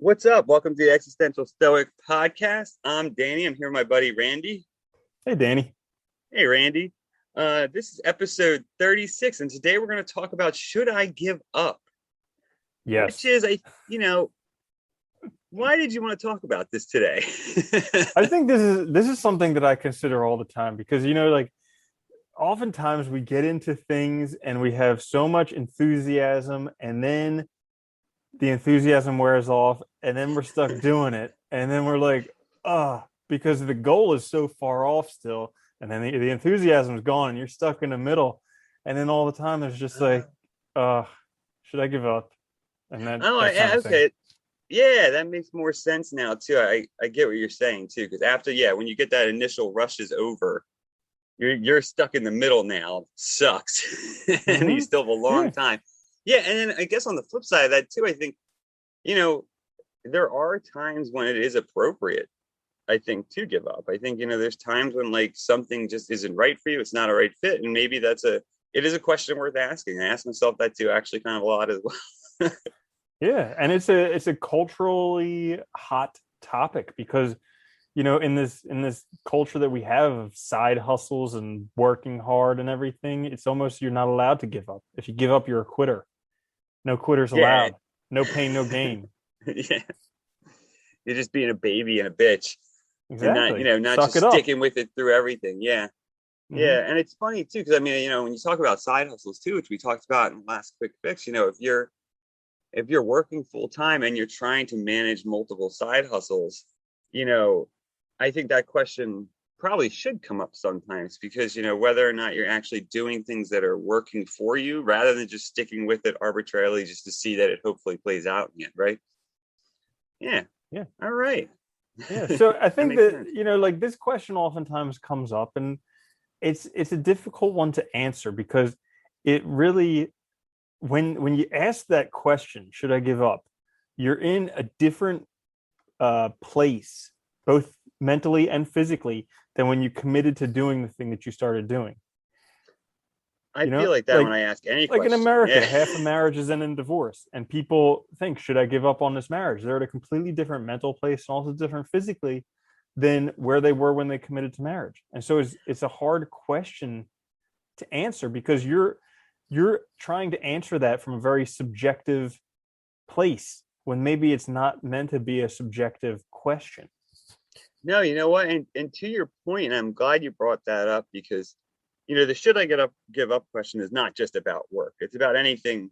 What's up? Welcome to the Existential Stoic Podcast. I'm Danny. I'm here with my buddy Randy. Hey, Danny. Hey, Randy. This is episode 36, and today we're going to talk about should I give up? Which Yes. is you know, why did you want to talk about this today? I think this is something that I consider all the time because like oftentimes we get into things and we have so much enthusiasm and then the enthusiasm wears off and then we're stuck doing it and then we're like, because the goal is so far off still and then the enthusiasm is gone and you're stuck in the middle and then all the time there's just like, uh, should I give up? And that kind Yeah, of thing. okay. Yeah, that makes more sense now too. I get what you're saying too, because after when you get that initial rush is over, you're stuck in the middle now. Sucks. And you Mm-hmm. still have a long Yeah. time. Yeah, and then I guess on the flip side of that too, I think, you know, there are times when it is appropriate, I think, to give up. I think, there's times when like something just isn't right for you, it's not a right fit. And maybe it is a question worth asking. I ask myself that too, actually, kind of a lot as well. Yeah, and it's a culturally hot topic because in this culture that we have of side hustles and working hard and everything, it's almost you're not allowed to give up. If you give up, you're a quitter. No quitters Yeah. allowed. No pain, no gain. Yeah. You're just being a baby and a bitch and not, Exactly. not Suck just it up. sticking with it through everything. Yeah. Hmm. Yeah, and it's funny too, because I mean, when you talk about side hustles too, which we talked about in the last quick fix, if you're working full time and you're trying to manage multiple side hustles, you know, I think that question probably should come up sometimes because whether or not you're actually doing things that are working for you rather than just sticking with it arbitrarily just to see that it hopefully plays out in it, right? Yeah. Yeah. All right. Yeah. So I That think makes that, sense. like this question oftentimes comes up and it's a difficult one to answer because it really when you ask that question, should I give up? You're in a different place, both mentally and physically, than when you committed to doing the thing that you started doing. I feel like that when Like I ask any in question. America, Yeah. half of marriages end in divorce, and people think, should I give up on this marriage? They're at a completely different mental place and also different physically than where they were when they committed to marriage. And so it's a hard question to answer because you're trying to answer that from a very subjective place when maybe it's not meant to be a subjective question. No, you know what? And to your point, I'm glad you brought that up because, the should I get up give up question is not just about work. It's about anything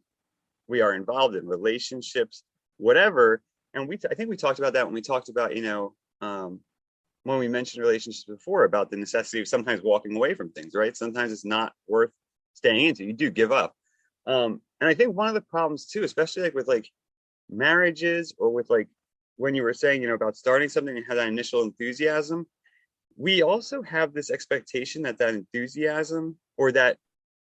we are involved in, relationships, whatever. And I think we talked about that when we talked about, when we mentioned relationships before about the necessity of sometimes walking away from things, right? Sometimes it's not worth staying into. You do give up. And I think one of the problems too, especially like with like marriages or with like when you were saying, about starting something and have that initial enthusiasm, we also have this expectation that enthusiasm or that,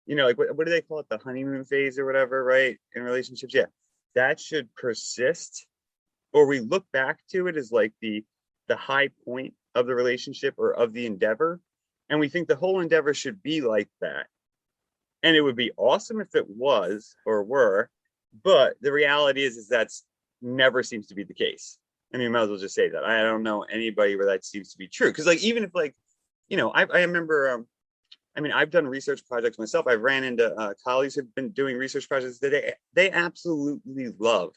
like what do they call it? The honeymoon phase or whatever, right? In relationships. Yeah. That should persist or we look back to it as like the high point of the relationship or of the endeavor. And we think the whole endeavor should be like that. And it would be awesome if it was or were, but the reality is that's never seems to be the case. I mean, might as well just say that. I don't know anybody where that seems to be true. Because, like, even if, like, I remember, I mean, I've done research projects myself. I've ran into colleagues who've been doing research projects that they absolutely love.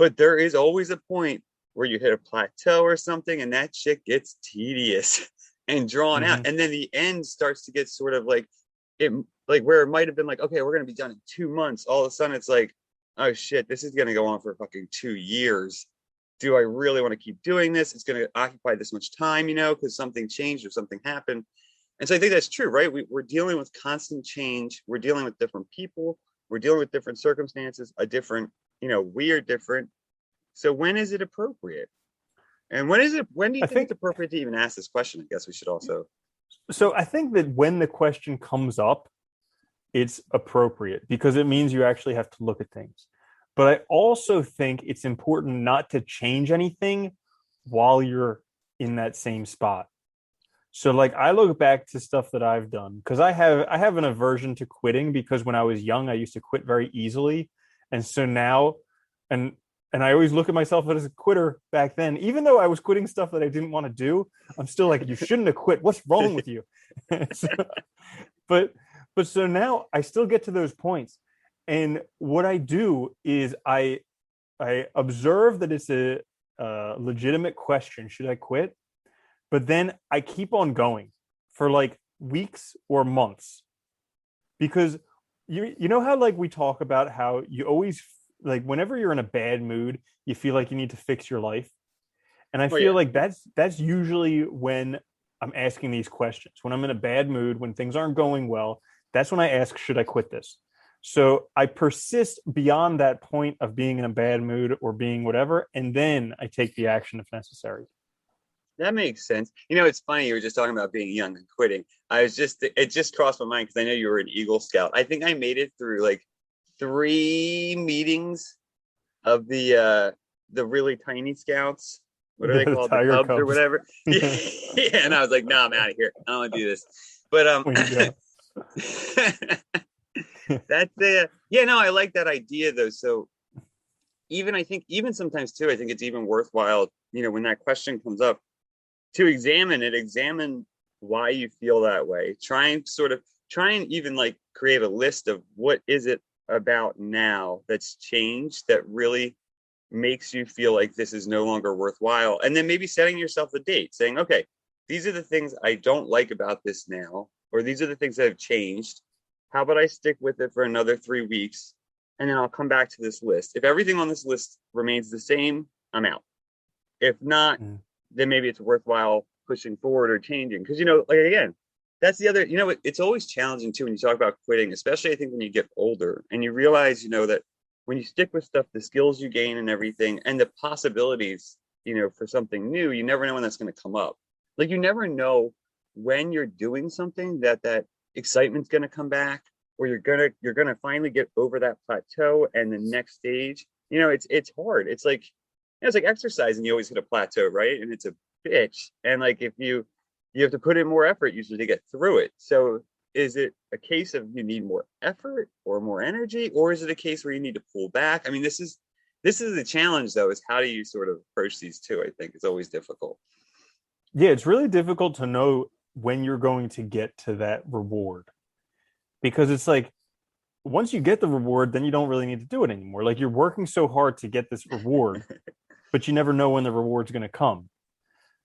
But there is always a point where you hit a plateau or something, and that shit gets tedious and drawn out. Mm-hmm. And then the end starts to get sort of like, it like where it might have been like, okay, we're gonna be done in 2 months. All of a sudden, it's like, oh shit, this is gonna go on for fucking 2 years. Do I really want to keep doing this? It's gonna occupy this much time, because something changed or something happened. And so I think that's true, right? We're dealing with constant change. We're dealing with different people. We're dealing with different circumstances. We are different. So when is it appropriate? And when do you I think it's think appropriate to even ask this question? I guess we should also. so. I think that when the question comes up, it's appropriate because it means you actually have to look at things. But I also think it's important not to change anything while you're in that same spot. So like I look back to stuff that I've done because I have an aversion to quitting because when I was young I used to quit very easily. And so now and And I always look at myself as a quitter back then, even though I was quitting stuff that I didn't want to do. I'm still like, you shouldn't have quit. What's wrong with you? so, but so now I still get to those points, and what I do is I observe that it's a legitimate question. Should I quit? But then I keep on going for like weeks or months, because you know how like we talk about how you always, like, whenever you're in a bad mood, you feel like you need to fix your life. And I Oh feel yeah. like that's usually when I'm asking these questions. When I'm in a bad mood, when things aren't going well, that's when I ask, should I quit this? So I persist beyond that point of being in a bad mood or being whatever, and then I take the action if necessary. That makes sense. It's funny. You were just talking about being young and quitting. It just crossed my mind because I know you were an Eagle Scout. I think I made it through like three meetings of the really tiny scouts. What are Yeah, they the called? The Tiger Cubs or Cubs. whatever. Yeah. Yeah. Yeah. And I was like, no, I'm out of here. I don't want to do this. But When you go. that's the yeah, no, I like that idea though. So even I think even sometimes too, I think it's even worthwhile, when that question comes up to examine why you feel that way. Try and even like create a list of what is it about now that's changed that really makes you feel like this is no longer worthwhile. And then maybe setting yourself a date saying, okay, these are the things I don't like about this now, or these are the things that have changed. How about I stick with it for another 3 weeks and then I'll come back to this list. If everything on this list remains the same, I'm out. If not, Mm. then maybe it's worthwhile pushing forward or changing. Because, like again, that's the other, it's always challenging too when you talk about quitting, especially I think when you get older and you realize, that when you stick with stuff, the skills you gain and everything, and the possibilities, for something new, you never know when that's going to come up. Like you never know when you're doing something that excitement's going to come back, or you're gonna finally get over that plateau and the next stage. It's hard. It's like exercising. You always hit a plateau, right? And it's a bitch. And like if you have to put in more effort usually to get through it. So is it a case of you need more effort or more energy, or is it a case where you need to pull back? I mean, this is the challenge though, is how do you sort of approach these two? I think it's always difficult. Yeah, it's really difficult to know when you're going to get to that reward, because it's like once you get the reward, then you don't really need to do it anymore. Like you're working so hard to get this reward, but you never know when the reward's going to come.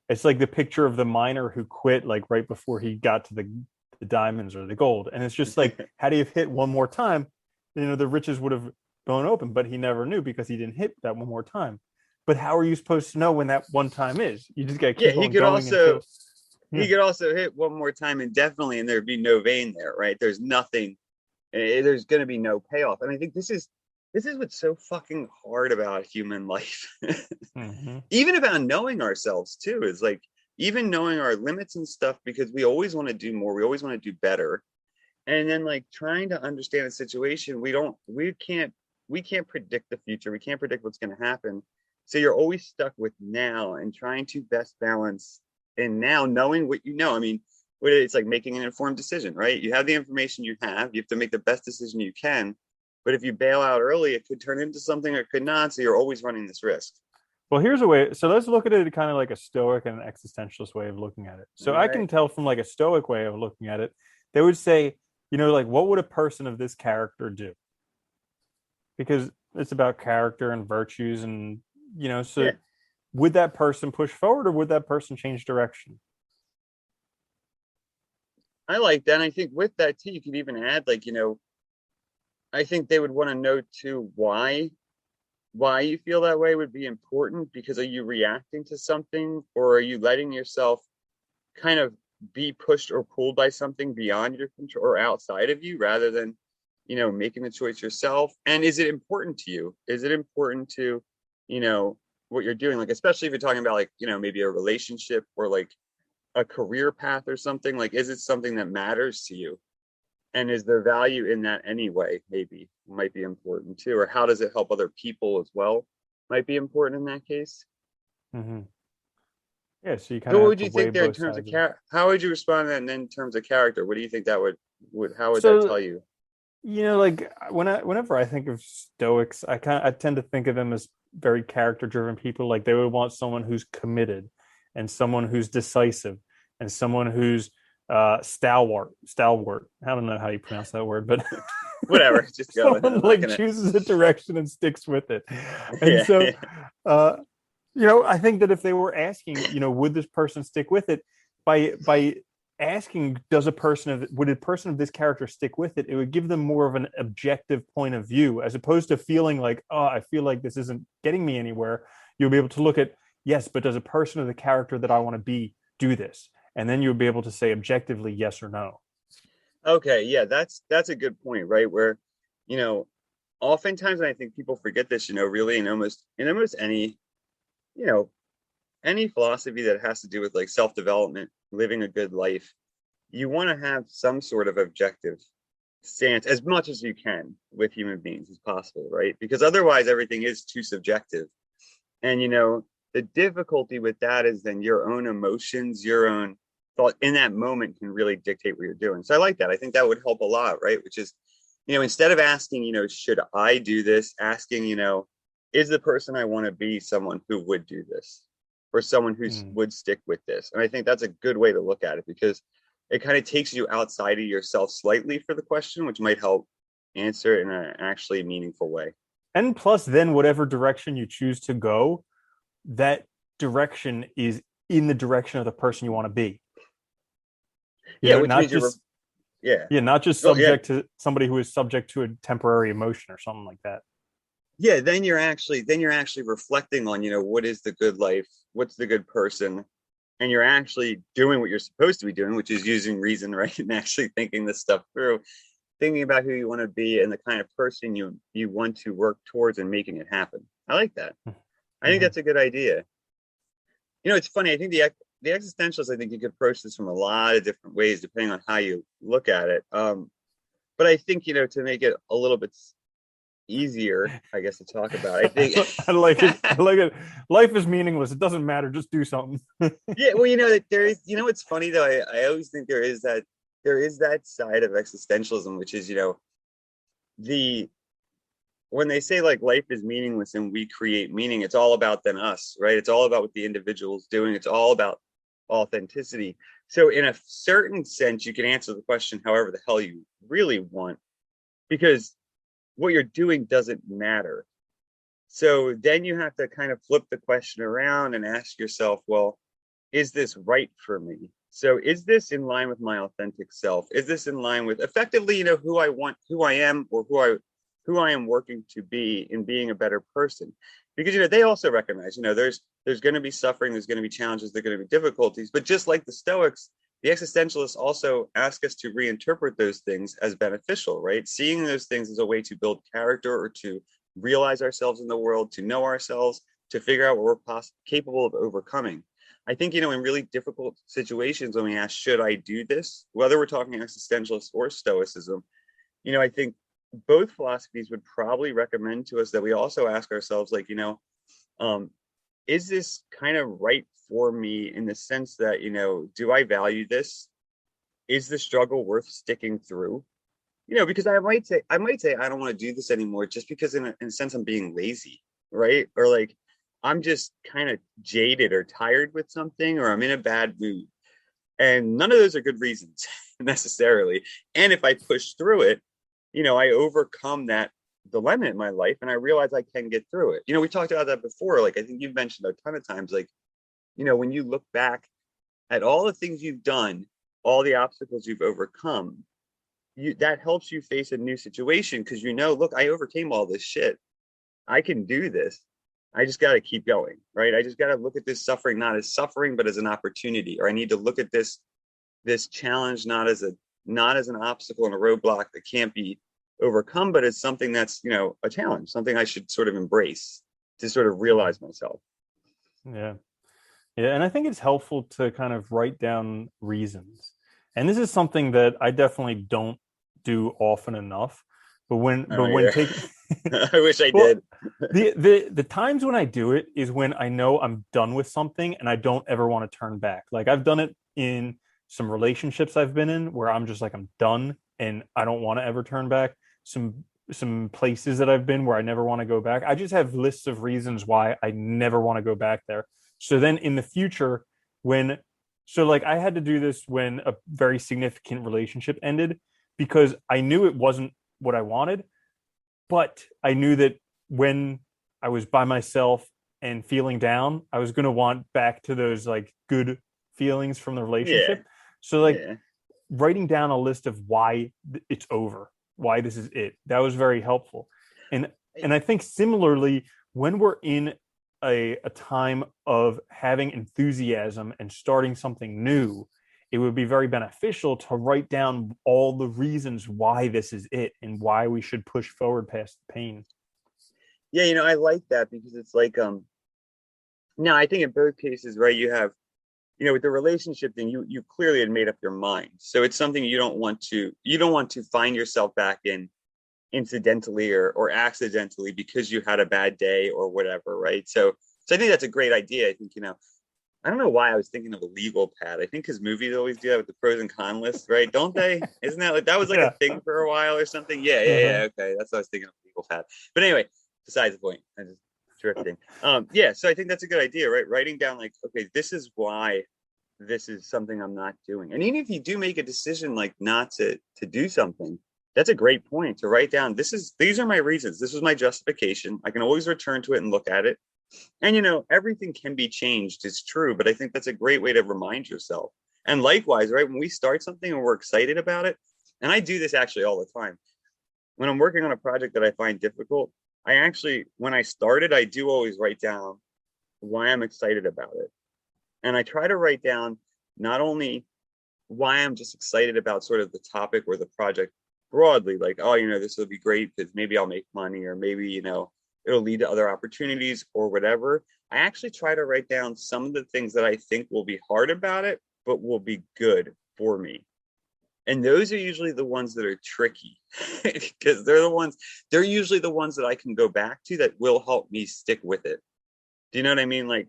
It's like the picture of the miner who quit like right before he got to the diamonds or the gold. And it's just like, had he have hit one more time, the riches would have blown open, but he never knew because he didn't hit that one more time. But how are you supposed to know when that one time is? You just got to Yeah, keep on going until. he Yeah. could also hit one more time indefinitely and there'd be no vein there, right? There's nothing. There's going to be no payoff. And I think this is what's so fucking hard about human life. Mm-hmm. Even about knowing ourselves too, is like even knowing our limits and stuff, because we always want to do more, we always want to do better. And then like trying to understand a situation, we can't predict the future, we can't predict what's going to happen. So you're always stuck with now and trying to best balance in now, knowing what you know. I mean, it's like making an informed decision, right? You have the information you have to make the best decision you can. But if you bail out early, it could turn into something or it could not. So you're always running this risk. Well, here's a way. So let's look at it kind of like a stoic and an existentialist way of looking at it. All So I right. can tell from like a stoic way of looking at it, they would say, like, what would a person of this character do? Because it's about character and virtues. And, so Yeah, would that person push forward or would that person change direction? I like that. And I think with that too, you could even add like, I think they would want to know too why you feel that way would be important, because are you reacting to something, or are you letting yourself kind of be pushed or pulled by something beyond your control or outside of you, rather than making the choice yourself? And is it important to you? Is it important to you know what you're doing, like especially if you're talking about like maybe a relationship or like a career path or something, like is it something that matters to you, and is there value in that anyway? Maybe might be important too, or how does it help other people as well, might be important in that case. Mm-hmm. Yeah. So you kind So of what have would to you weigh think there in both terms of sides of it. how would you respond to that in terms of character? What do you think that would how would that So, tell you? like whenever I think of Stoics, I tend to think of them as very character driven people, like they would want someone who's committed and someone who's decisive and someone who's stalwart. I don't know how you pronounce that word, but Whatever, just go with it. someone I'm not like gonna. chooses a direction and sticks with it. And Yeah, so yeah. uh I think that if they were asking, would this person stick with it, by asking, would a person of this character stick with it, it would give them more of an objective point of view, as opposed to feeling like, oh, I feel like this isn't getting me anywhere. You'll be able to look at, yes, but does a person of the character that I want to be do this? And then you'll be able to say objectively yes or no. Okay, yeah, that's a good point, right? Where, you know, oftentimes, and I think people forget this, really in almost any, you know, any philosophy that has to do with like self-development, living a good life, you want to have some sort of objective stance as much as you can with human beings as possible, right? Because otherwise everything is too subjective. And the difficulty with that is then your own emotions, your own thought in that moment can really dictate what you're doing. So I like that. I think that would help a lot, right? Which is, instead of asking, should I do this, asking, is the person I want to be someone who would do this, or someone who Mm. would stick with this? And I think that's a good way to look at it, because it kind of takes you outside of yourself slightly for the question, which might help answer it in an actually meaningful way. And plus, then whatever direction you choose to go, that direction is in the direction of the person you want to be. Yeah, which Not means you're, just yeah. yeah, not just Well, yeah, subject to somebody who is subject to a temporary emotion or something like that. yeah, then you're actually reflecting on, what is the good life, what's the good person, and you're actually doing what you're supposed to be doing, which is using reason, right? And actually thinking this stuff through, thinking about who you want to be and the kind of person you want to work towards, and making it happen. I like that. I think Mm-hmm. that's a good idea. It's funny. I think the existentialists, I think you could approach this from a lot of different ways depending on how you look at it. But I think, to make it a little bit easier, I guess, to talk about, I think. I like it. I like it. Life is meaningless. It doesn't matter. Just do something. Yeah, well, that there is, it's funny though. I always think there is that side of existentialism, which is, the when they say like life is meaningless and we create meaning, it's all about then us, right? It's all about what the individual's doing. It's all about authenticity. So in a certain sense, you can answer the question however the hell you really want, because what you're doing doesn't matter. So then you have to kind of flip the question around and ask yourself, well, is this right for me? So is this in line with my authentic self? Is this in line with effectively, who I want, who I am, or who I am working to be in being a better person? Because they also recognize, there's going to be suffering, there's going to be challenges, there's going to be difficulties. But just like the Stoics, the existentialists also ask us to reinterpret those things as beneficial, right? Seeing those things as a way to build character, or to realize ourselves in the world, to know ourselves, to figure out what we're capable of overcoming. I think, in really difficult situations, when we ask, should I do this? Whether we're talking existentialist or stoicism, I think both philosophies would probably recommend to us that we also ask ourselves, like, um, is this kind of right for me, in the sense that, do I value this? Is the struggle worth sticking through? Because I might say I don't want to do this anymore, just because in a sense I'm being lazy, right? Or like I'm just kind of jaded or tired with something, or I'm in a bad mood. And none of those are good reasons necessarily. And if I push through it, I overcome that dilemma in my life, and I realize I can get through it. We talked about that before. Like, I think you've mentioned a ton of times, like, when you look back at all the things you've done, all the obstacles you've overcome, that helps you face a new situation, because look, I overcame all this shit. I can do this. I just got to keep going, right? I just got to look at this suffering not as suffering, but as an opportunity. Or I need to look at this challenge not as an obstacle and a roadblock that can't be overcome, but as something that's a challenge, something I should sort of embrace to sort of Mhm. realize myself. Yeah. Yeah. And I think it's helpful to kind of write down reasons. And this is something that I definitely don't do often enough. I But don't when either. taking I wish I well, did. the times when I do it is when I know I'm done with something and I don't ever want to turn back. Like I've done it in some relationships I've been in where I'm just like I'm done and I don't want to ever turn back. Some some places that I've been where I never want to go back. I just have lists of reasons why I never want to go back there. So then in the future, when so like I had to do this when a very significant relationship ended because I knew it wasn't what I wanted, but I knew that when I was by myself and feeling down, I was going to want back to those like good feelings from the Yeah. relationship. So like Yeah. writing down a list of why it's over, why this is it. That was very helpful. And I- and I think similarly, when we're in a time of having enthusiasm and starting something new, it would be very beneficial to write down all the reasons why this is it and why we should push forward past the pain. Yeah, I like that because it's like no, I think in both cases, right, you have, with the relationship thing, you clearly had made up your mind. So it's something you don't want to find yourself back in incidentally or accidentally because you had a bad day or whatever, right? So I think that's a great idea. I think, I don't know why I was thinking of a legal pad. I think because movies always do that with the pros and con list, right? Don't they? Isn't that like that was like a Yeah. thing for a while or something? Yeah, yeah, Uh-huh. yeah. Okay, that's what I was thinking of legal pad. But anyway, besides the point, I just drifting. Yeah. So I think that's a good idea, right? Writing down like, okay, this is why this is something I'm not doing. And even if you do make a decision like not to do something, that's a great point to write down. These are my reasons. This is my justification. I can always return to it and look at it. And everything can be changed, it's true, but I think that's a great way to remind yourself. And likewise, right, when we start something and we're excited about it, and I do this actually all the time. When I'm working on a project that I find difficult, I actually, when I started, I do always write down why I'm excited about it. And I try to write down not only why I'm just excited about sort of the topic or the project broadly, like, oh, this will be great because maybe I'll make money or maybe, it'll lead to other opportunities or whatever. I actually try to write down some of the things that I think will be hard about it, but will be good for me. And those are usually the ones that are tricky because they're usually the ones that I can go back to that will help me stick with it. Do you know what I mean? Like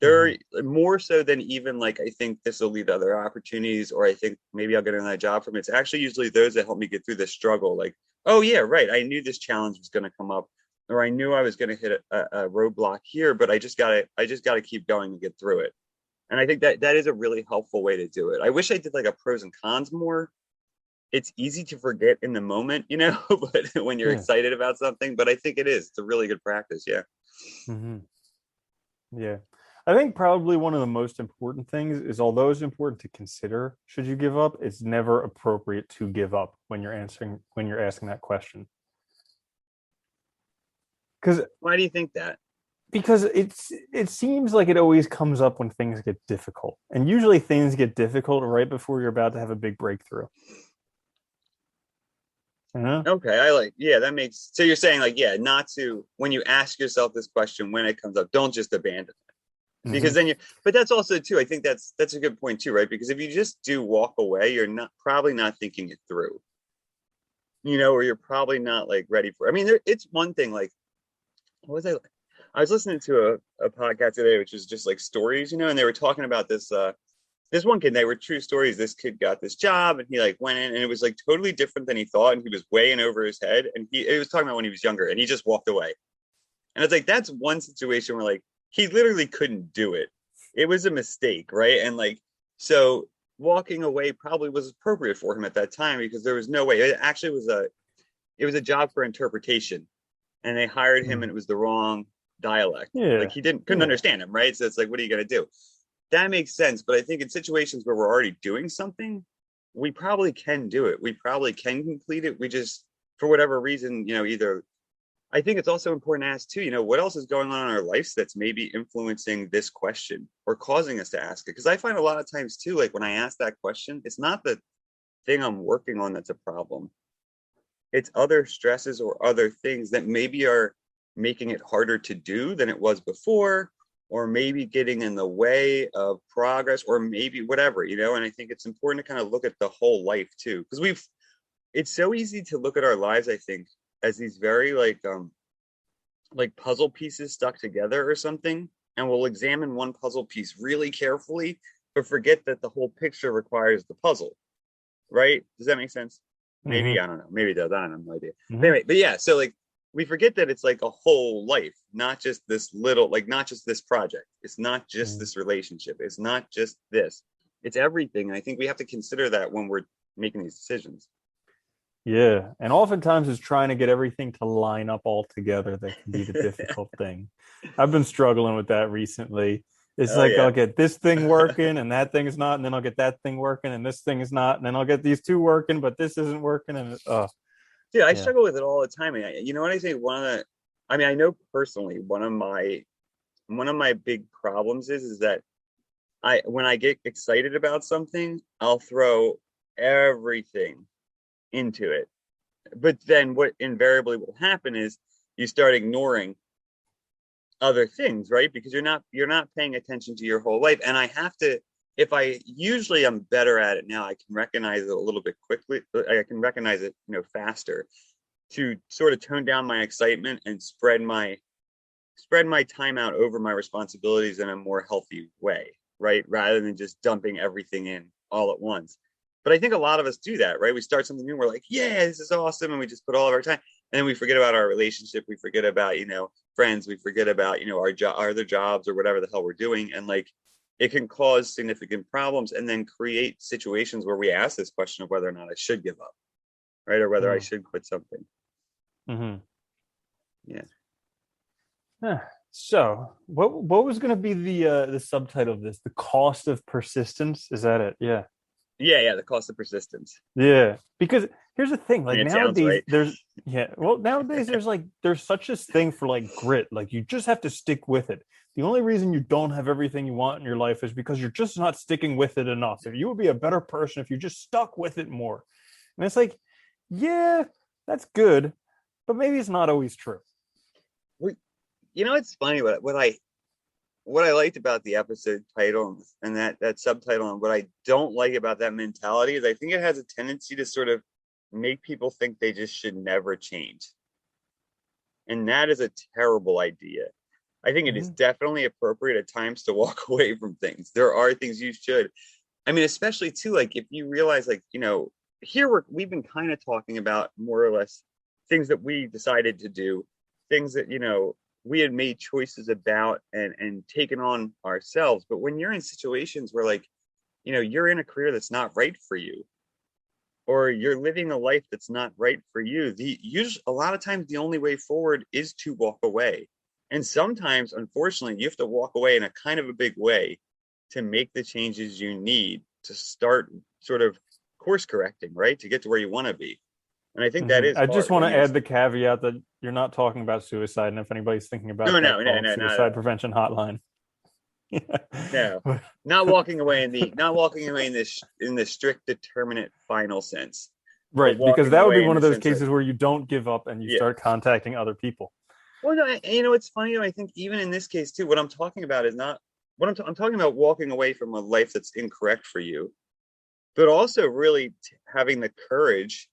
Mm-hmm. they're more so than even like I think this will lead to other opportunities, or I think maybe I'll get another job from it. It's actually usually those that help me get through the struggle. Like, oh yeah, right. I knew this challenge was going to come up, or I knew I was going to hit a roadblock here, but I just gotta keep going and get through it. And I think that is a really helpful way to do it. I wish I did like a pros and cons more. It's easy to forget in the moment, but when you're Yeah. excited about something, but I think it is. It's a really good practice. Yeah. Mm-hmm. Yeah. I think probably one of the most important things is although it's important to consider should you give up, it's never appropriate to give up when you're asking that question. Because Why do you think that? it seems like it always comes up when things get difficult. And usually things get difficult right before you're about to have a big breakthrough. You know? Okay, yeah, that makes, so you're saying like, yeah, not to, when you ask yourself this question, when it comes up, don't just abandon it. Because Mm-hmm. then but that's also too, I think that's a good point too, right? Because if you just do walk away, you're not probably not thinking it through, or you're probably not like ready for, I mean, it's one thing, like, what was I was listening to a podcast today, which was just like stories, and they were talking about this one kid, they were true stories. This kid got this job and he like went in and it was like totally different than he thought. And he was way in over his head. And it was talking about when he was younger and he just walked away. And it's like, that's one situation where like he literally couldn't do it. It was a mistake, right? And like, so walking away probably was appropriate for him at that time because there was no way. It actually it was a job for interpretation. And they hired him and it was the wrong dialect. Like Yeah. he couldn't Yeah. understand him, right? So it's like, what are you gonna do? That makes sense. But I think in situations where we're already doing something, we probably can do it. We probably can complete it. We just, for whatever reason, either I think it's also important to ask too, what else is going on in our lives that's maybe influencing this question or causing us to ask it? Because I find a lot of times too, like when I ask that question, it's not the thing I'm working on that's a problem. It's other stresses or other things that maybe are making it harder to do than it was before, or maybe getting in the way of progress, or maybe whatever, and I think it's important to kind of look at the whole life too, because it's so easy to look at our lives, I think, as these very like puzzle pieces stuck together or something, and we'll examine one puzzle piece really carefully but forget that the whole picture requires the puzzle, right? Does that make sense? Mm-hmm. Maybe, I don't know. Maybe it does. I don't have no idea. But Mm-hmm. anyway, but yeah, so like we forget that it's like a whole life, not just this little, like not just this project. It's not just Mm-hmm. this relationship. It's not just this. It's everything. And I think we have to consider that when we're making these decisions. Yeah. And oftentimes it's trying to get everything to line up all together that can be the difficult thing. I've been struggling with that recently. It's Oh like yeah. I'll get this thing working and that thing is not, and then I'll get that thing working and this thing is not, and then I'll get these two working, but this isn't working. And Dude, I yeah. struggle with it all the time. And you know what I think? I mean, I know personally one of my big problems is that when I get excited about something, I'll throw everything into it. But then what invariably will happen is you start ignoring other things, right? Because you're not paying attention to your whole life. And I have to, if I usually I'm better at it now, I can recognize it a little bit quickly. I can recognize it, faster to sort of tone down my excitement and spread my time out over my responsibilities in a more healthy way, right? Rather than just dumping everything in all at once. But I think a lot of us do that, right? We start something new, we're like, yeah, this is awesome. And we just put all of our time. And then we forget about our relationship. We forget about, friends. We forget about, our other jobs or whatever the hell we're doing. And like, it can cause significant problems and then create situations where we ask this question of whether or not I should give up, right? Or whether I should quit something. Mm-hmm. Yeah. So what was going to be the subtitle of this? The cost of persistence? Is that it? Yeah. Yeah. Yeah. The cost of persistence. Yeah. Because here's the thing, I like mean, it sounds nowadays right. nowadays there's there's such this thing for like grit. Like you just have to stick with it. The only reason you don't have everything you want in your life is because you're just not sticking with it enough. If you would be a better person if you just stuck with it more. And it's like, yeah, that's good, but maybe it's not always true. Well, it's funny what I liked about the episode title and that subtitle, and what I don't like about that mentality is I think it has a tendency to sort of make people think they just should never change. And that is a terrible idea. I think it is Mm-hmm. definitely appropriate at times to walk away from things. There are things you should. I mean, especially too, like if you realize, like, here we've been kind of talking about more or less things that we decided to do, things that, we had made choices about and taken on ourselves. But when you're in situations where like, you're in a career that's not right for you, or you're living a life that's not right for you, a lot of times the only way forward is to walk away. And sometimes, unfortunately, you have to walk away in a kind of a big way to make the changes you need to start sort of course correcting, right? To get to where you want to be. And I think that Mm-hmm. is I just hard want when to you're add the caveat that you're not talking about suicide, and if anybody's thinking about no, that, no, call no, up no, no, suicide prevention hotline. no, not walking away in this strict determinate final sense, but Right, because walking that would be away in one of the those sense of, cases where you don't give up and you yeah. start contacting other people. Well, no, it's funny. I think even in this case too, what I'm talking about is not what I'm talking about walking away from a life that's incorrect for you, but also really having the courage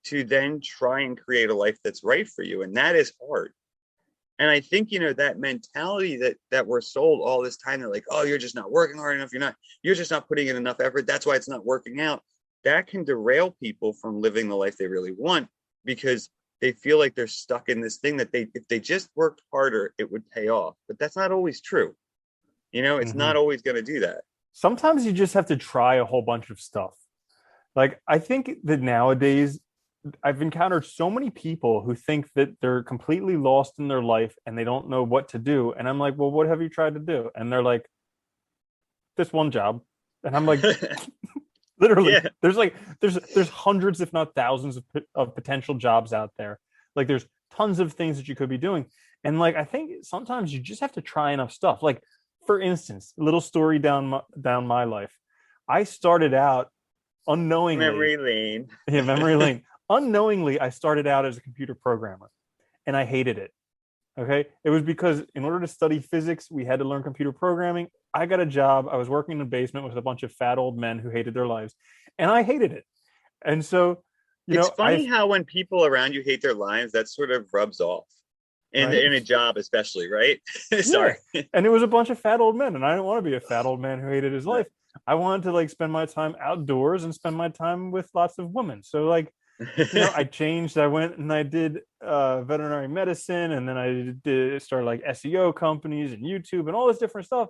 to then try and create a life that's right for you, and that is hard. And I think that mentality that we're sold all this time, they're like, oh, you're just not working hard enough, you're just not putting in enough effort, that's why it's not working out. That can derail people from living the life they really want, because they feel like they're stuck in this thing that if they just worked harder it would pay off, but that's not always true. It's Mm-hmm. not always going to do that. Sometimes you just have to try a whole bunch of stuff. Like, I think that nowadays I've encountered so many people who think that they're completely lost in their life and they don't know what to do. And I'm like, well, what have you tried to do? And they're like, this one job. And I'm like, literally, Yeah. there's hundreds, if not thousands, of potential jobs out there. Like there's tons of things that you could be doing. And like I think sometimes you just have to try enough stuff. Like for instance, a little story down my life. I started out unknowingly, Memory lane. yeah, memory lane. Unknowingly, I started out as a computer programmer and I hated it. Okay. It was because in order to study physics, we had to learn computer programming. I got a job. I was working in a basement with a bunch of fat old men who hated their lives, and I hated it. And so, It's I, funny how when people around you hate their lives, that sort of rubs off right? in a job, especially, right? Yeah. Sorry. And it was a bunch of fat old men, and I didn't want to be a fat old man who hated his Right. life. I wanted to like spend my time outdoors and spend my time with lots of women. So, like, I changed. I went and I did veterinary medicine, and then I did started like SEO companies and YouTube and all this different stuff.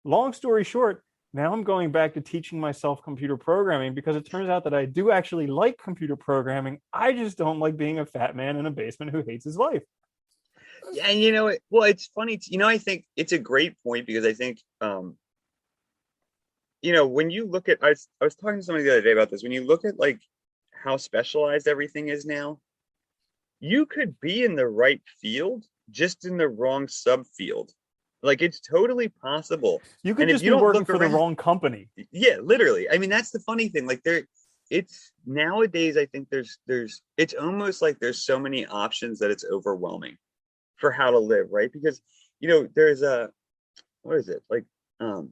Long story short, now I'm going back to teaching myself computer programming because it turns out that I do actually like computer programming. I just don't like being a fat man in a basement who hates his life. Yeah, and well, it's funny. I think it's a great point because I think, when you look at, I was talking to somebody the other day about this. When you look at like how specialized everything is now, you could be in the right field, just in the wrong subfield. Like it's totally possible. You And could if just you be don't working look for the around, wrong company. yeah, literally. I mean, that's the funny thing. Like it's nowadays, I think it's almost like there's so many options that it's overwhelming for how to live, right? Because, there's what is it? Like, um,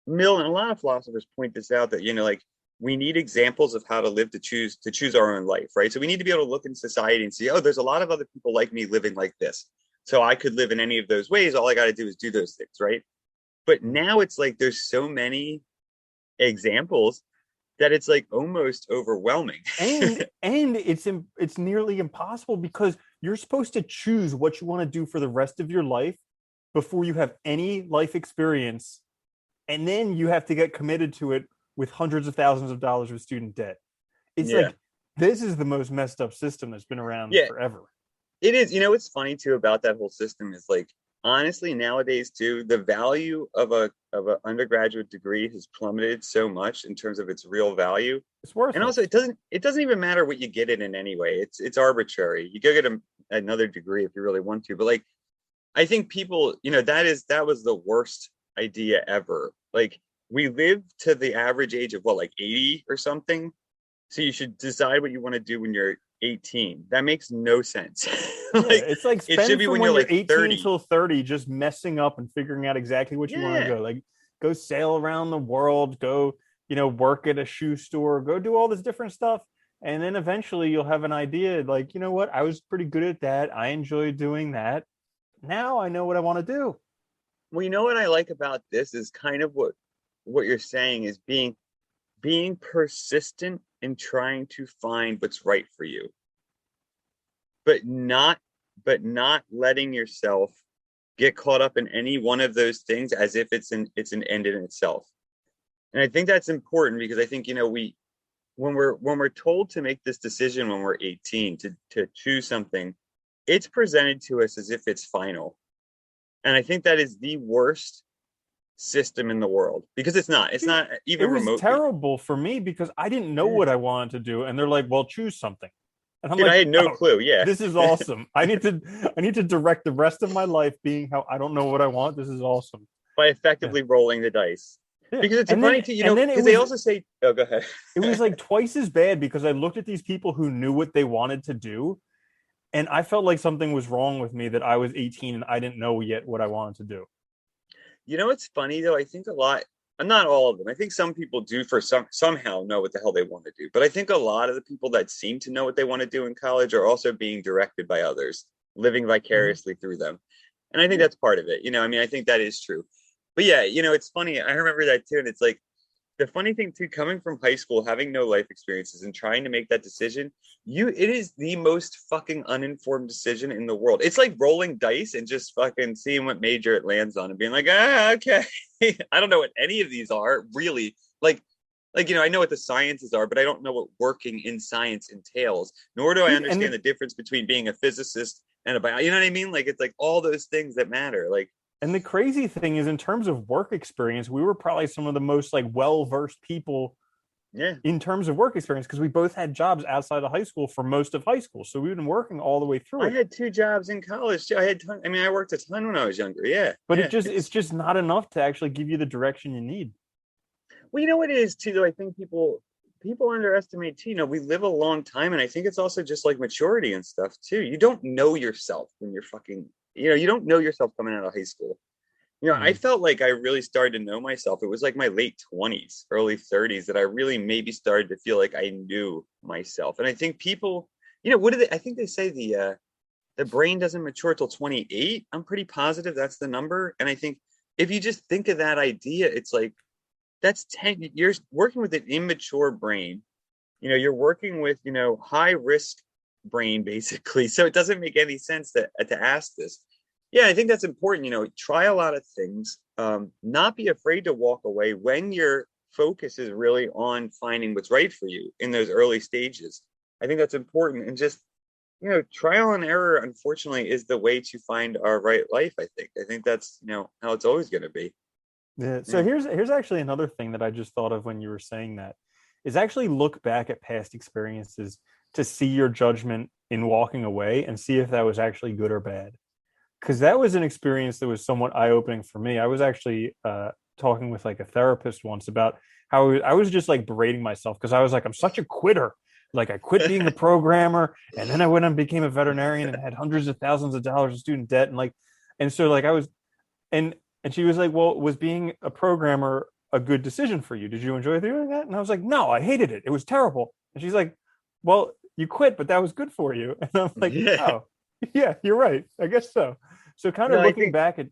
Mill and a lot of philosophers point this out that, like we need examples of how to live to choose our own life, right? So we need to be able to look in society and see, oh, there's a lot of other people like me living like this. So I could live in any of those ways. All I got to do is do those things, right? But now it's like there's so many examples that it's like almost overwhelming. And it's nearly impossible because you're supposed to choose what you want to do for the rest of your life before you have any life experience, and then you have to get committed to it with hundreds of thousands of dollars of student debt. It's Yeah. like this is the most messed up system that's been around Yeah, forever. it is. What's funny too about that whole system is like honestly nowadays too, the value of a undergraduate degree has plummeted so much in terms of its real value. It's And also worthless. it doesn't even matter what you get it in anyway. It's arbitrary. You go get another degree if you really want to. But like I think people, that was the worst idea ever. Like we live to the average age of what, like 80 or something. So you should decide what you want to do when you're 18. That makes no sense. Yeah, Like it's like it should spend be from when you're when you're like 18 30. till 30 just messing up and figuring out exactly what you want to Yeah. go. Like go sail around the world, go, work at a shoe store, go do all this different stuff. And then eventually you'll have an idea like, you know what? I was pretty good at that. I enjoy doing that. Now I know what I want to do. Well, what I like about this is kind of what you're saying is being persistent in trying to find what's right for you, but not letting yourself get caught up in any one of those things as if it's an end in itself. And I think that's important because I think, we when we're told to make this decision when we're 18 to choose something, it's presented to us as if it's final. And I think that is the worst system in the world because it's not It even was remotely. terrible for me because I didn't know Yeah. what I wanted to do. And they're like, well, choose something. And I'm Dude, I like, had no oh, clue. Yeah. this is awesome. I need to direct the rest of my life being how I don't know what I want. This is awesome. By Yeah. effectively rolling the dice. Yeah. Because it's And then funny too, and then because they also say, oh, go ahead. it was like twice as bad because I looked at these people who knew what they wanted to do and I felt like something was wrong with me that I was 18 and I didn't know yet what I wanted to do. It's funny though. I think a lot, not all of them. I think some people do for somehow know what the hell they want to do. But I think a lot of the people that seem to know what they want to do in college are also being directed by others, living Mhm. vicariously through them. And I think Yeah. that's part of it. I mean, I think that is true. But yeah, it's funny. I remember that too. And it's like the funny thing too, coming from high school, having no life experiences and trying to make that decision, it is the most fucking uninformed decision in the world. It's like rolling dice and just fucking seeing what major it lands on and being like, okay. I don't know what any of these are really. Like, I know what the sciences are, but I don't know what working in science entails, nor do I Dude, and understand the difference between being a physicist and a bio. You know what I mean? Like it's like all those things that matter. Like, the crazy thing is in terms of work experience, we were probably some of the most like well-versed people yeah. in terms of work experience because we both had jobs outside of high school for most of high school. So we've been working all the way through I it. had two jobs in college too. I mean, I worked a ton when I was younger. Yeah. But Yeah. it's just not enough to actually give you the direction you need. Well, you know what it is too, though. I think people underestimate too. We live a long time, and I think it's also just like maturity and stuff too. You don't know yourself when you're fucking. You don't know yourself coming out of high school. I Mm. felt like I really started to know myself. It was like my late 20s, early 30s that I really maybe started to feel like I knew myself. And I think people, what do they? I think they say the brain doesn't mature till 28. I'm pretty positive that's the number. And I think if you just think of that idea, it's like that's 10 years working with an immature brain you're working with, high risk brain basically. So it doesn't make any sense to ask this. Yeah, I think that's important. Try a lot of things. Not be afraid to walk away when your focus is really on finding what's right for you in those early stages. I think that's important. And just, trial and error, unfortunately, is the way to find our right life. I think that's, how it's always going to be. Yeah. So Yeah. here's actually another thing that I just thought of when you were saying that is actually look back at past experiences to see your judgment in walking away and see if that was actually good or bad. Because that was an experience that was somewhat eye-opening for me. I was actually talking with like a therapist once about how I was just like berating myself because I was like, I'm such a quitter. Like I quit being a programmer, and then I went and became a veterinarian and had hundreds of thousands of dollars of student debt, and like, and so like I was, and and she was like, well, was being a programmer a good decision for you? Did you enjoy doing that? And I was like, no, I hated it. It was terrible. And she's like, well, you quit, but that was good for you. And I'm like, Yeah. oh, yeah, you're right. I guess so. So kind No, of I looking think, back at,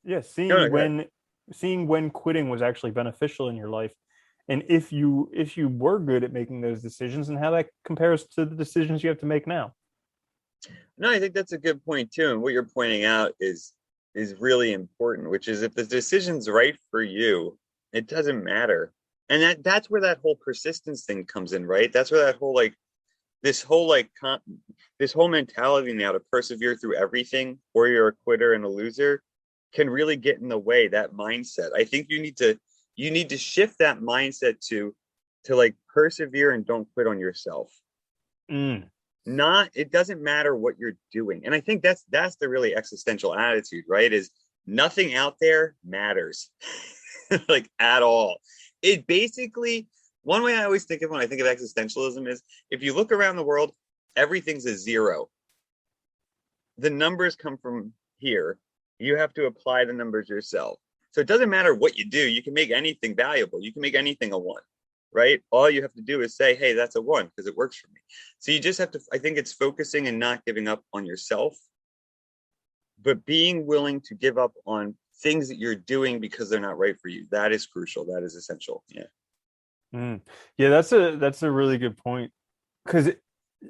yeah, no, no, go ahead. seeing when quitting was actually beneficial in your life, and if you were good at making those decisions, and how that compares to the decisions you have to make now. No, I think that's a good point too. And what you're pointing out is really important, which is if the decision's right for you, it doesn't matter. And that's where that whole persistence thing comes in, right? That's where that whole this whole this whole mentality now to persevere through everything, or you're a quitter and a loser, can really get in the way. That mindset. I think you need to shift that mindset to like persevere and don't quit on yourself. Mm. Not It doesn't matter what you're doing. And I think that's the really existential attitude, right? Is nothing out there matters. Like at all. It basically, one way I always think of when I think of existentialism is, if you look around the world, everything's a zero. The numbers come from here. You have to apply the numbers yourself. So it doesn't matter what you do. You can make anything valuable. You can make anything a one, right? All you have to do is say, hey, that's a one because it works for me. So you just have to, I think it's focusing and not giving up on yourself, but being willing to give up on things that you're doing because they're not right for you. That is crucial. That is essential. Yeah. Mm. Yeah, that's a really good point because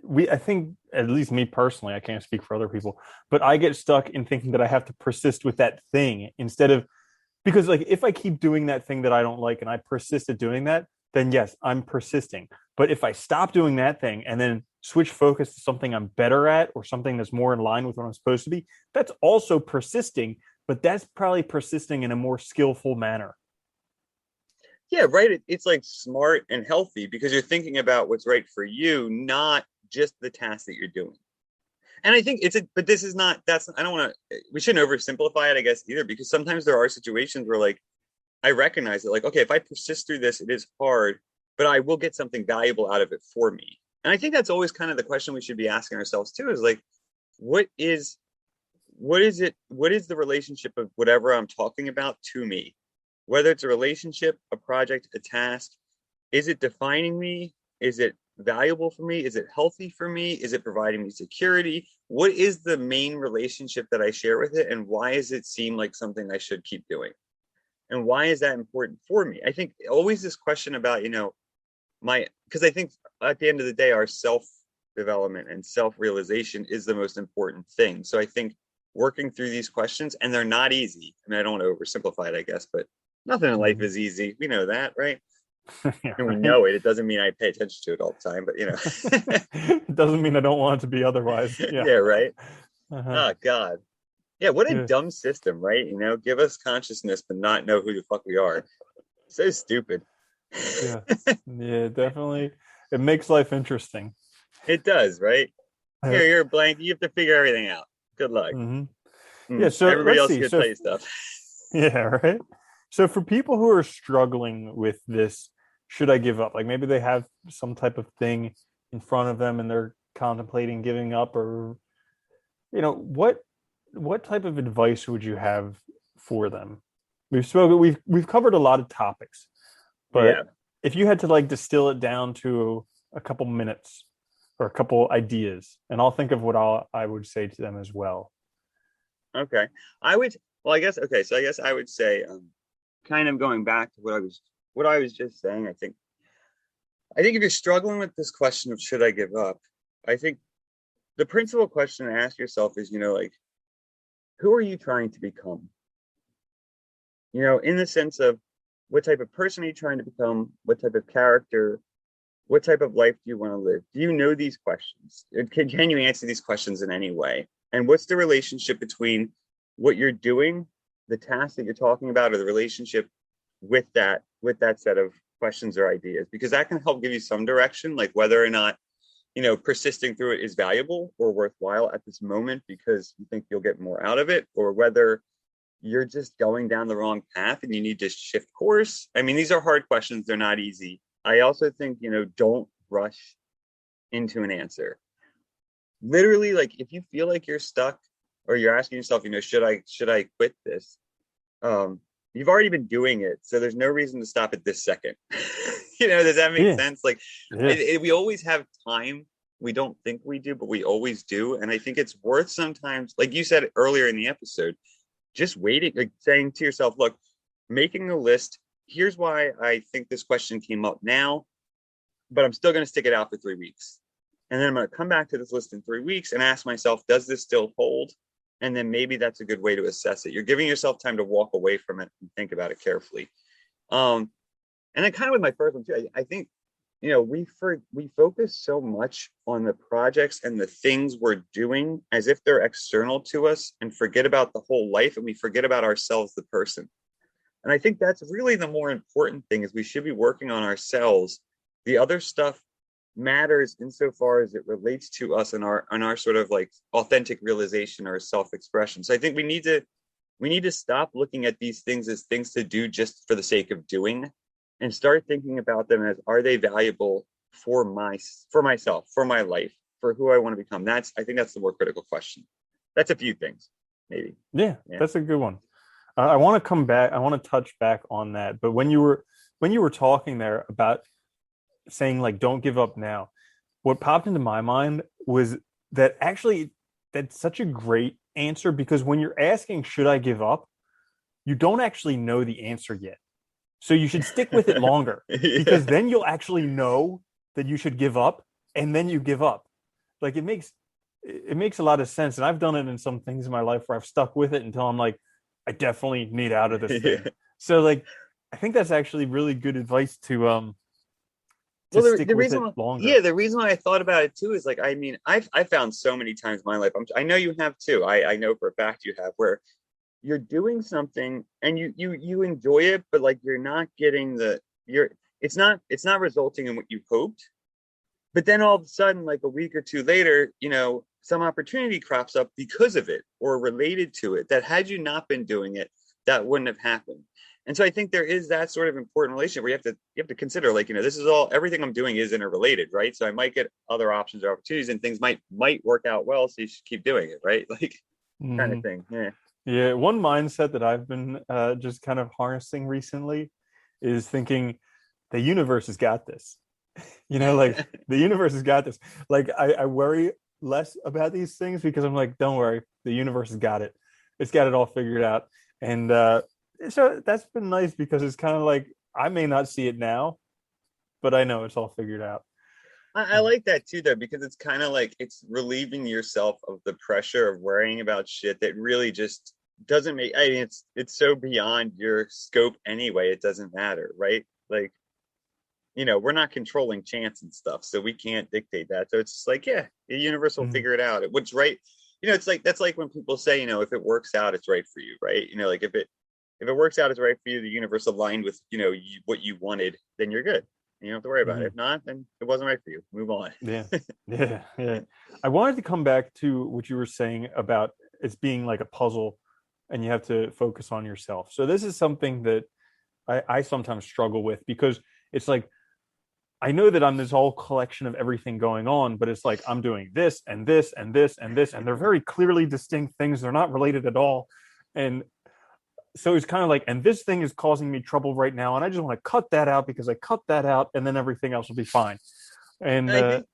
we I think, at least me personally, I can't speak for other people, but I get stuck in thinking that I have to persist with that thing instead of, because like if I keep doing that thing that I don't like and I persist at doing that, then yes, I'm persisting. But if I stop doing that thing and then switch focus to something I'm better at or something that's more in line with what I'm supposed to be, that's also persisting, but that's probably persisting in a more skillful manner. Yeah, right. It's like smart and healthy because you're thinking about what's right for you, not just the task that you're doing. And I think but this is not, I don't want to, we shouldn't oversimplify it, I guess, either, because sometimes there are situations where, like, I recognize that, like, okay, if I persist through this, it is hard, but I will get something valuable out of it for me. And I think that's always kind of the question we should be asking ourselves too, is like, what is, what is the relationship of whatever I'm talking about to me? Whether it's a relationship, a project, a task, is it defining me? Is it valuable for me? Is it healthy for me? Is it providing me security? What is the main relationship that I share with it? And why does it seem like something I should keep doing? And why is that important for me? I think always this question about, because I think at the end of the day, our self development and self realization is the most important thing. So I think working through these questions, and they're not easy. I mean, I don't want to oversimplify it, I guess, but nothing in life Mhm. is easy. We know that, right? Yeah, And we right. know it. It doesn't mean I pay attention to it all the time, but It doesn't mean I don't want it to be otherwise. Yeah. yeah, right. Uh-huh. Oh God. Yeah, what a Yeah. dumb system, right? Give us consciousness but not know who the fuck we are. So stupid. Yeah. Yeah, definitely. It makes life interesting. It does, right? Uh, You're blank. You have to figure everything out. Good luck. hmm Yeah, so Everybody let's else is see. gonna So tell you stuff. yeah, right. So for people who are struggling with this, should I give up? Like maybe they have some type of thing in front of them and they're contemplating giving up, or what type of advice would you have for them? We've covered a lot of topics, but Yeah. if you had to like distill it down to a couple minutes or a couple ideas, and I'll think of what I would say to them as well. Okay. I would. Well, I guess. Okay. So I guess I would say, kind of going back to what I was just saying. I think I think if you're struggling with this question of should I give up, I think the principal question to ask yourself is, like, who are you trying to become? In the sense of what type of person are you trying to become? What type of character? What type of life do you want to live? Do you know these questions? Can you answer these questions in any way? And what's the relationship between what you're doing, the task that you're talking about, or the relationship with that set of questions or ideas? Because that can help give you some direction, like whether or not persisting through it is valuable or worthwhile at this moment because you think you'll get more out of it, or whether you're just going down the wrong path and you need to shift course. I mean, these are hard questions. They're not easy. I also think, don't rush into an answer. Literally, like if you feel like you're stuck or you're asking yourself, should I quit this? You've already been doing it. So there's no reason to stop at this second. Does that make Yeah, sense? Like yeah, we always have time. We don't think we do, but we always do. And I think it's worth sometimes, like you said earlier in the episode, just waiting, like saying to yourself, look, making a list. Here's why I think this question came up now, but I'm still going to stick it out for 3 weeks. And then I'm going to come back to this list in 3 weeks and ask myself, does this still hold? And then maybe that's a good way to assess it. You're giving yourself time to walk away from it and think about it carefully. And then kind of with my first one too, I think, we focus so much on the projects and the things we're doing as if they're external to us and forget about the whole life, and we forget about ourselves, the person. And I think that's really the more important thing, is we should be working on ourselves. The other stuff matters insofar as it relates to us and our sort of like authentic realization or self-expression. So I think we need to stop looking at these things as things to do just for the sake of doing, and start thinking about them as, are they valuable for myself, for my life, for who I want to become? I think that's the more critical question. That's a few things, maybe. yeah. Yeah. That's a good one. I want to come back. I want to touch back on that. But when you were talking there about saying like don't give up now, what popped into my mind was that actually that's such a great answer, because when you're asking should I give up, you don't actually know the answer yet. So you should stick with it longer, Yeah. because then you'll actually know that you should give up, and then you give up. Like it makes a lot of sense. And I've done it in some things in my life where I've stuck with it until I'm like, I definitely need out of this Yeah. thing. So like I think that's actually really good advice to Well, stick the with reason it why, longer. yeah, the reason why I thought about it too is like, I mean, I found so many times in my life, I know you have too. I know for a fact you have, where you're doing something and you enjoy it, but like you're not getting you're it's not resulting in what you hoped. But then all of a sudden, like a week or two later, some opportunity crops up because of it or related to it, that had you not been doing it, that wouldn't have happened. And so I think there is that sort of important relationship where you have to consider, like, this is all, everything I'm doing is interrelated, right? So I might get other options or opportunities, and things might work out well, so you should keep doing it, right? Like, kind of Mhm. thing. Yeah. Yeah, one mindset that I've been just kind of harnessing recently is thinking the universe has got this. Like the universe has got this. Like I worry less about these things because I'm like, don't worry, the universe has got it. It's got it all figured out. And so that's been nice, because it's kind of like I may not see it now, but I know it's all figured out. I like that too, though, because it's kind of like it's relieving yourself of the pressure of worrying about shit that really just doesn't make. I mean, it's so beyond your scope anyway. It doesn't matter, right? Like, we're not controlling chance and stuff, so we can't dictate that. So it's just like, yeah, the universe will Mhm. figure it out. What's right, it's like that's like when people say, if it works out, it's right for you, right? Like if it works out, it's right for you. The universe aligned with what you wanted, then you're good. You don't have to worry about it. Mhm. If not, then it wasn't right for you. Move on. Yeah. Yeah. Yeah. Yeah. I wanted to come back to what you were saying about it's being like a puzzle and you have to focus on yourself. So this is something that I sometimes struggle with, because it's like I know that I'm this whole collection of everything going on, but it's like I'm doing this and this and this and this, and they're very clearly distinct things. They're not related at all. And so it's kind of like, and this thing is causing me trouble right now, and I just want to cut that out, because I cut that out, and then everything else will be fine. And I think.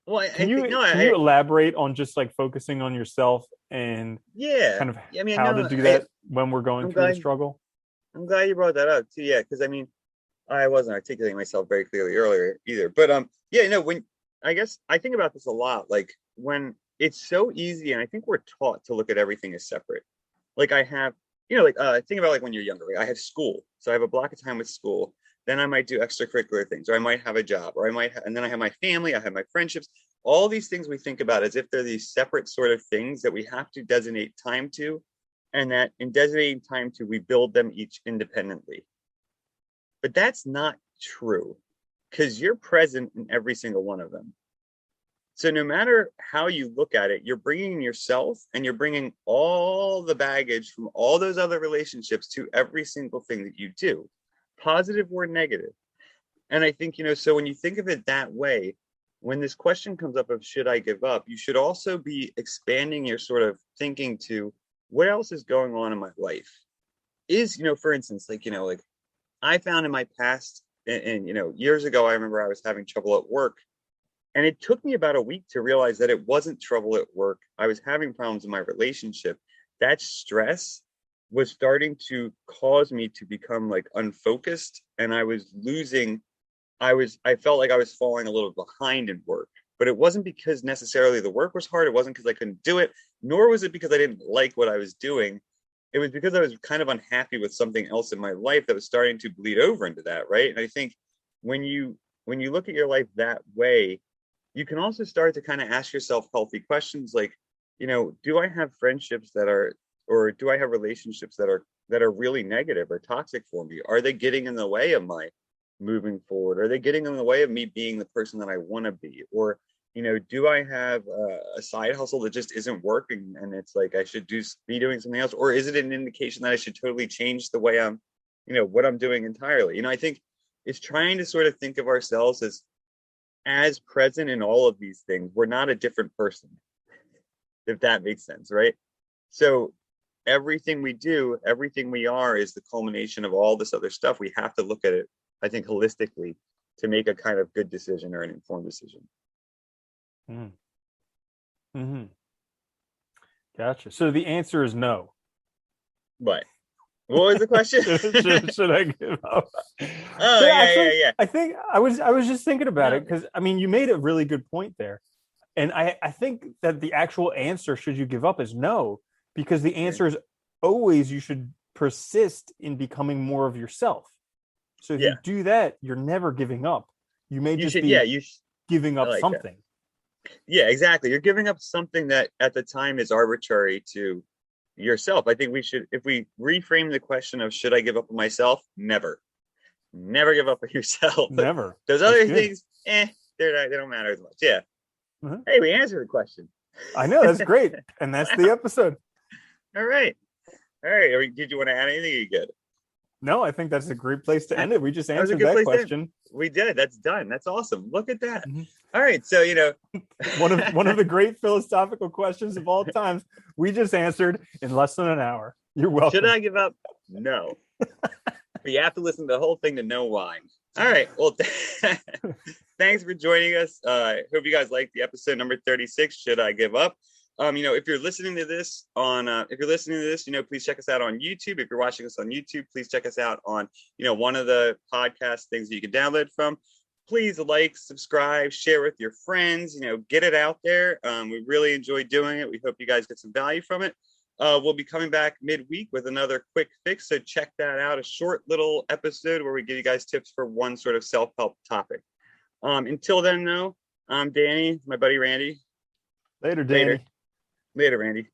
Well, can I think you no. can you elaborate on just like focusing on yourself and Yeah. kind of I mean, how no. to do that when we're going I'm through the glad. struggle? I'm glad you brought that up too. Yeah, because I mean, I wasn't articulating myself very clearly earlier either. But yeah, no, when I guess I think about this a lot, like when it's so easy, and I think we're taught to look at everything as separate. Like I have, like think about like when you're younger, right? I have school, so I have a block of time with school. Then I might do extracurricular things, or I might have a job, or and then I have my family, I have my friendships. All these things we think about as if they're these separate sort of things that we have to designate time to, and that in designating time to, we build them each independently. But that's not true because you're present in every single one of them. So no matter how you look at it, you're bringing yourself and you're bringing all the baggage from all those other relationships to every single thing that you do, positive or negative. And I think, so when you think of it that way, when this question comes up of should I give up, you should also be expanding your sort of thinking to what else is going on in my life. Is, for instance, like I found in my past, and years ago, I remember I was having trouble at work, and it took me about a week to realize that it wasn't trouble at work. I was having problems in my relationship. That stress was starting to cause me to become like unfocused, and I was losing. I felt like I was falling a little behind in work, but it wasn't because necessarily the work was hard. It wasn't because I couldn't do it, nor was it because I didn't like what I was doing. It was because I was kind of unhappy with something else in my life that was starting to bleed over into that, right? And I think when you look at your life that way, you can also start to kind of ask yourself healthy questions like, do I have friendships that are, or do I have relationships that are really negative or toxic for me? Are they getting in the way of my moving forward? Are they getting in the way of me being the person that I want to be? Or do I have a side hustle that just isn't working and it's like I should be doing something else? Or is it an indication that I should totally change the way I'm, what I'm doing entirely? I think it's trying to sort of think of ourselves as present in all of these things. We're not a different person, if that makes sense, right? So everything we do, everything we are is the culmination of all this other stuff. We have to look at it, I think, holistically to make a kind of good decision or an informed decision. Mm-hmm. Gotcha. So the answer is no. But what was the question? should I give up? Oh But yeah, actually, yeah. I think I was just thinking about No, it because I mean you made a really good point there. And I think that the actual answer, should you give up, is no, because the yeah, answer is always you should persist in becoming more of yourself. So if you yeah. do that, you're never giving up. You may You just should, yeah, be giving I up like that. something. Yeah, exactly. You're giving up something that at the time is arbitrary to yourself. I think we should, if we reframe the question of should I give up on myself, never give up on yourself. Never. Those That's other good. things, they don't matter as much. Yeah. Uh-huh. Hey, we answered the question. I know, that's great. And that's the Wow. episode. All right. All right. Did you want to add anything? You good? No, I think that's a great place to end it. We just That was a answered good that place to end. question. We did. That's done. That's awesome. Look at that. Mhm. All right. So, One of the great philosophical questions of all times we just answered in less than an hour. You're should welcome. I give up? No. But you have to listen to the whole thing to know why. All right. Well, thanks for joining us. I hope you guys liked the episode number 36. Should I give up? If you're listening to this please check us out on YouTube. If you're watching us on YouTube, please check us out on, one of the podcast things that you can download from. Please like, subscribe, share with your friends, get it out there. We really enjoy doing it. We hope you guys get some value from it. We'll be coming back midweek with another quick fix. So check that out. A short little episode where we give you guys tips for one sort of self-help topic. Until then, though, I'm Danny, my buddy Randy. Later, Later. Danny. Later, Randy.